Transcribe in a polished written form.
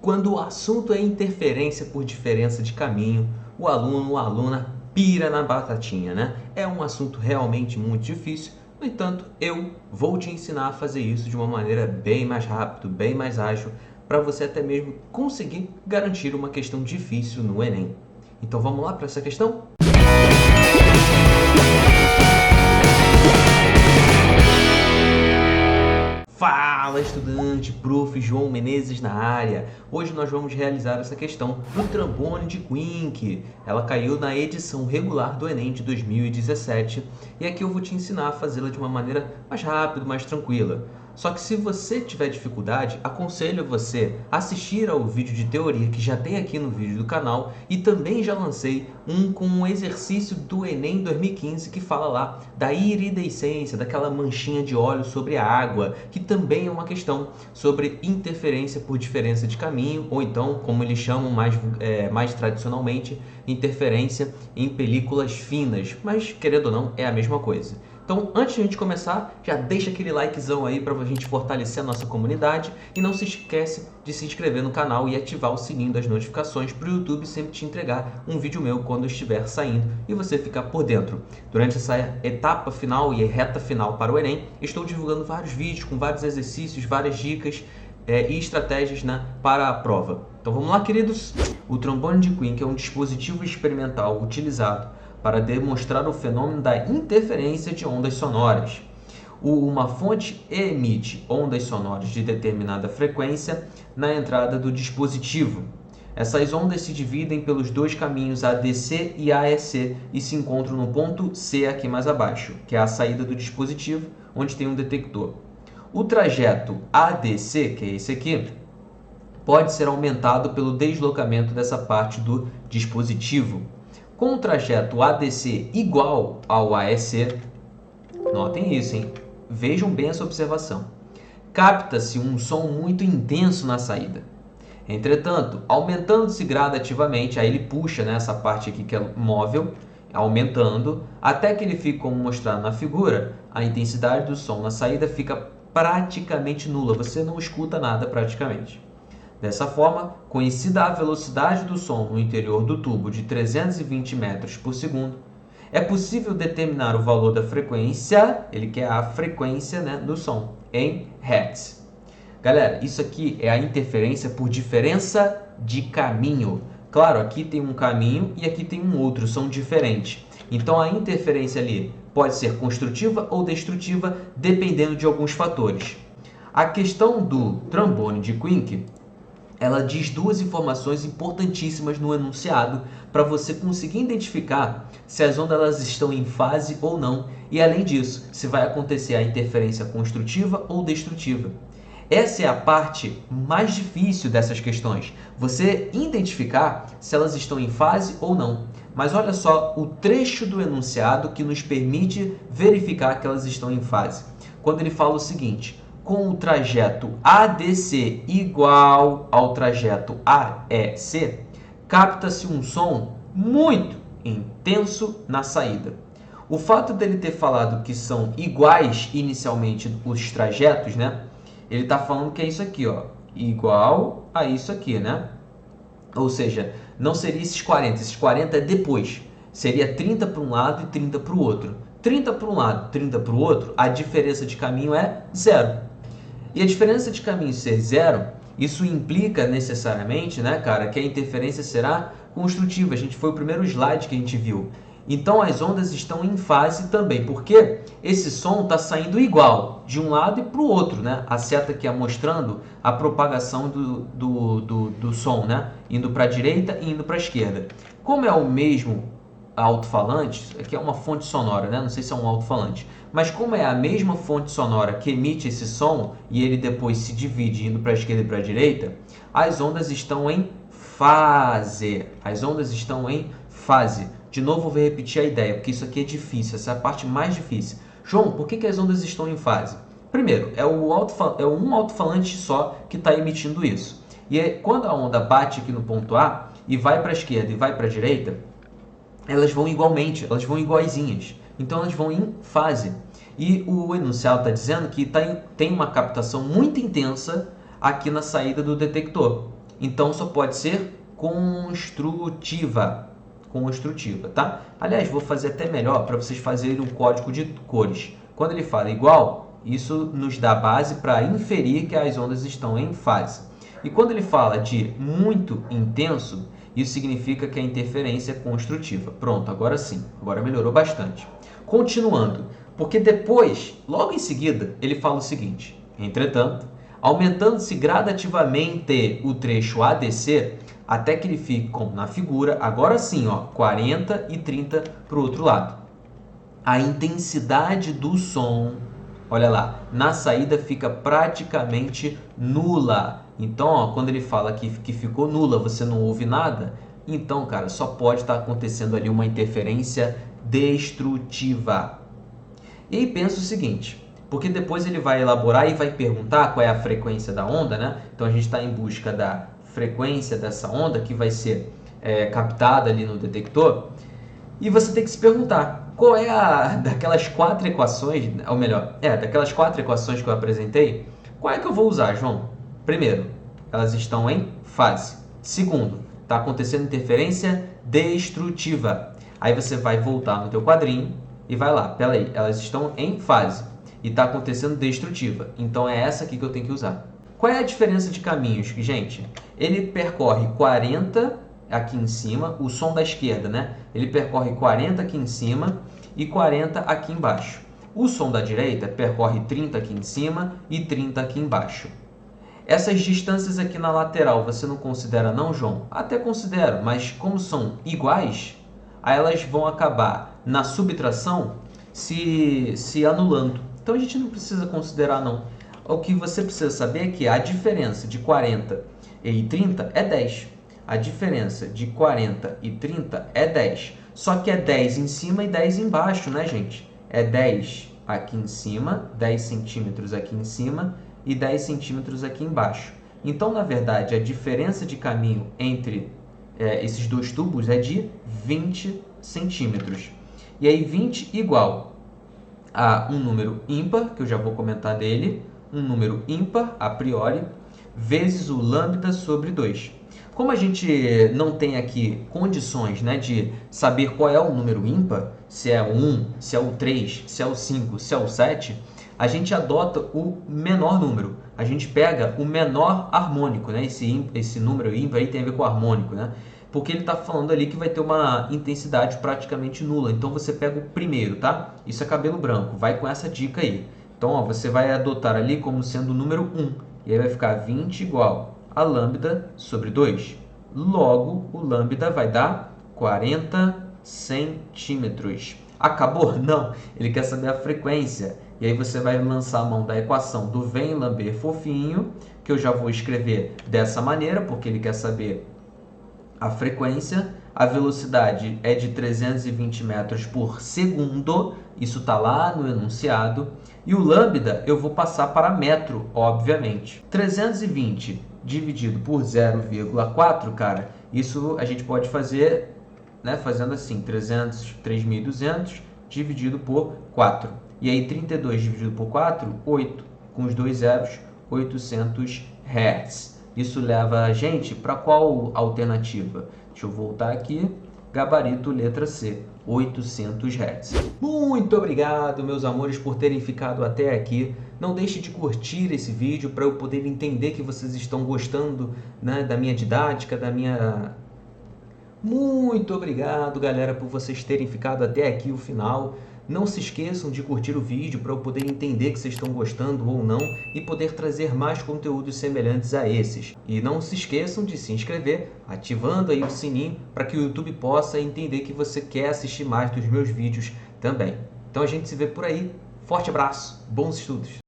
Quando o assunto é interferência por diferença de caminho, o aluno ou a aluna pira na batatinha, né? É um assunto realmente muito difícil, no entanto, eu vou te ensinar a fazer isso de uma maneira bem mais rápida, bem mais ágil, para você até mesmo conseguir garantir uma questão difícil no Enem. Então vamos lá para essa questão? Fala, estudante! Prof. João Menezes na área. Hoje nós vamos realizar essa questão do trombone de Quink. Ela caiu na edição regular do Enem de 2017 e aqui eu vou te ensinar a fazê-la de uma maneira mais rápida, mais tranquila. Só que se você tiver dificuldade, aconselho você a assistir ao vídeo de teoria que já tem aqui no vídeo do canal e também já lancei um com um exercício do Enem 2015 que fala lá da iridescência, daquela manchinha de óleo sobre a água, que também é uma questão sobre interferência por diferença de caminho, ou então, como eles chamam mais tradicionalmente, interferência em películas finas, mas querendo ou não, é a mesma coisa. Então, antes de a gente começar, já deixa aquele likezão aí para a gente fortalecer a nossa comunidade e não se esquece de se inscrever no canal e ativar o sininho das notificações para o YouTube sempre te entregar um vídeo meu quando estiver saindo e você ficar por dentro. Durante essa etapa final e reta final para o Enem, estou divulgando vários vídeos com vários exercícios, várias dicas e estratégias, né, para a prova. Então vamos lá, queridos? O trombone de Quink é um dispositivo experimental utilizado para demonstrar o fenômeno da interferência de ondas sonoras. Uma fonte emite ondas sonoras de determinada frequência na entrada do dispositivo. Essas ondas se dividem pelos dois caminhos ADC e AEC e se encontram no ponto C aqui mais abaixo, que é a saída do dispositivo, onde tem um detector. O trajeto ADC, que é esse aqui, pode ser aumentado pelo deslocamento dessa parte do dispositivo. Com o trajeto ADC igual ao AEC, notem isso, hein? Vejam bem essa observação. Capta-se um som muito intenso na saída. Entretanto, aumentando-se gradativamente, aí ele puxa, né, essa parte aqui que é móvel, aumentando, até que ele fica como mostrado na figura, a intensidade do som na saída fica praticamente nula, você não escuta nada praticamente. Dessa forma, conhecida a velocidade do som no interior do tubo de 320 metros por segundo, é possível determinar o valor da frequência, ele quer a frequência, né, do som, em Hertz. Galera, isso aqui é a interferência por diferença de caminho. Claro, aqui tem um caminho e aqui tem um outro, são diferentes. Então a interferência ali pode ser construtiva ou destrutiva, dependendo de alguns fatores. A questão do trombone de Quink, ela diz duas informações importantíssimas no enunciado para você conseguir identificar se as ondas elas estão em fase ou não e, além disso, se vai acontecer a interferência construtiva ou destrutiva. Essa é a parte mais difícil dessas questões, você identificar se elas estão em fase ou não. Mas olha só o trecho do enunciado que nos permite verificar que elas estão em fase. Quando ele fala o seguinte: com o trajeto ADC igual ao trajeto AEC, capta-se um som muito intenso na saída. O fato dele ter falado que são iguais inicialmente os trajetos, né? Ele está falando que é isso aqui, ó, igual a isso aqui, né? Ou seja, não seria esses 40 é depois. Seria 30 para um lado e 30 para o outro. 30 para um lado, 30 para o outro, a diferença de caminho é zero. E a diferença de caminho ser zero, isso implica necessariamente, né, cara, que a interferência será construtiva. A gente foi o primeiro slide que a gente viu. Então as ondas estão em fase também, porque esse som está saindo igual de um lado e para o outro, né? A seta aqui é mostrando a propagação do som, né? Indo para a direita e indo para a esquerda. Como é o mesmo alto-falante, aqui é uma fonte sonora, né? Não sei se é um alto-falante, mas como é a mesma fonte sonora que emite esse som e ele depois se divide indo para a esquerda e para a direita, as ondas estão em fase. As ondas estão em fase. De novo, eu vou repetir a ideia, porque isso aqui é difícil, essa é a parte mais difícil. João, por que as ondas estão em fase? Primeiro, é um alto-falante só que está emitindo isso. E quando a onda bate aqui no ponto A e vai para a esquerda e vai para a direita, elas vão igualmente, elas vão iguaizinhas. Então elas vão em fase. E o enunciado está dizendo que tem uma captação muito intensa aqui na saída do detector. então só pode ser construtiva, tá? Aliás, vou fazer até melhor para vocês fazerem um código de cores. Quando ele fala igual, isso nos dá base para inferir que as ondas estão em fase. E quando ele fala de muito intenso, isso significa que a interferência é construtiva. Pronto, agora sim, agora melhorou bastante. Continuando, porque depois, logo em seguida, ele fala o seguinte: entretanto, aumentando-se gradativamente o trecho ADC, até que ele fique, como na figura, agora sim, ó, 40 e 30 para o outro lado. A intensidade do som, olha lá, na saída fica praticamente nula. Então, ó, quando ele fala que ficou nula, você não ouve nada, então, cara, só pode estar acontecendo ali uma interferência destrutiva. E aí pensa o seguinte, porque depois ele vai elaborar e vai perguntar qual é a frequência da onda, né? Então a gente está em busca da frequência dessa onda que vai ser captada ali no detector. E você tem que se perguntar, qual é daquelas 4 equações, ou melhor, daquelas 4 equações que eu apresentei, qual é que eu vou usar, João? Primeiro, elas estão em fase. Segundo, está acontecendo interferência destrutiva. Aí você vai voltar no teu quadrinho e vai lá, peraí, elas estão em fase e está acontecendo destrutiva. Então é essa aqui que eu tenho que usar. Qual é a diferença de caminhos, gente? Ele percorre 40 aqui em cima, o som da esquerda, né? Ele percorre 40 aqui em cima e 40 aqui embaixo. O som da direita percorre 30 aqui em cima e 30 aqui embaixo. Essas distâncias aqui na lateral você não considera não, João? Até considero, mas como são iguais, aí elas vão acabar na subtração se anulando. Então a gente não precisa considerar não. O que você precisa saber é que a diferença de 40 e 30 é 10. A diferença de 40 e 30 é 10. Só que é 10 em cima e 10 embaixo, né, gente? É 10 aqui em cima, 10 centímetros aqui em cima e 10 centímetros aqui embaixo. Então, na verdade, a diferença de caminho entre esses dois tubos é de 20 centímetros. E aí 20 igual a um número ímpar, que eu já vou comentar dele, um número ímpar a priori, vezes o lambda sobre 2. Como a gente não tem aqui condições, né, de saber qual é o número ímpar, se é o 1, se é o 3, se é o 5, se é o 7, a gente adota o menor número. A gente pega o menor harmônico, né? Esse número ímpar aí tem a ver com harmônico, né? Porque ele está falando ali que vai ter uma intensidade praticamente nula. Então você pega o primeiro, tá? Isso é cabelo branco, vai com essa dica aí. Então, ó, você vai adotar ali como sendo o número 1. E aí vai ficar 20 igual a lambda sobre 2. Logo, o lambda vai dar 40 centímetros. Acabou? Não, ele quer saber a frequência. E aí você vai lançar a mão da equação do vem lamber fofinho, que eu já vou escrever dessa maneira, porque ele quer saber a frequência. A velocidade é de 320 metros por segundo, isso está lá no enunciado. E o lambda eu vou passar para metro, obviamente. 320 dividido por 0,4, cara, isso a gente pode fazer, né, fazendo assim, 3.200 dividido por 4. E aí 32 dividido por 4, 8. Com os dois zeros, 800 Hz. Isso leva a gente para qual alternativa? Deixa eu voltar aqui. Gabarito letra C, 800 Hz. Muito obrigado, meus amores, por terem ficado até aqui. Não deixe de curtir esse vídeo para eu poder entender que vocês estão gostando, né, da minha didática, da minha... Muito obrigado, galera, por vocês terem ficado até aqui o final. Não se esqueçam de curtir o vídeo para eu poder entender que vocês estão gostando ou não e poder trazer mais conteúdos semelhantes a esses. E não se esqueçam de se inscrever, ativando aí o sininho para que o YouTube possa entender que você quer assistir mais dos meus vídeos também. Então a gente se vê por aí. Forte abraço, bons estudos!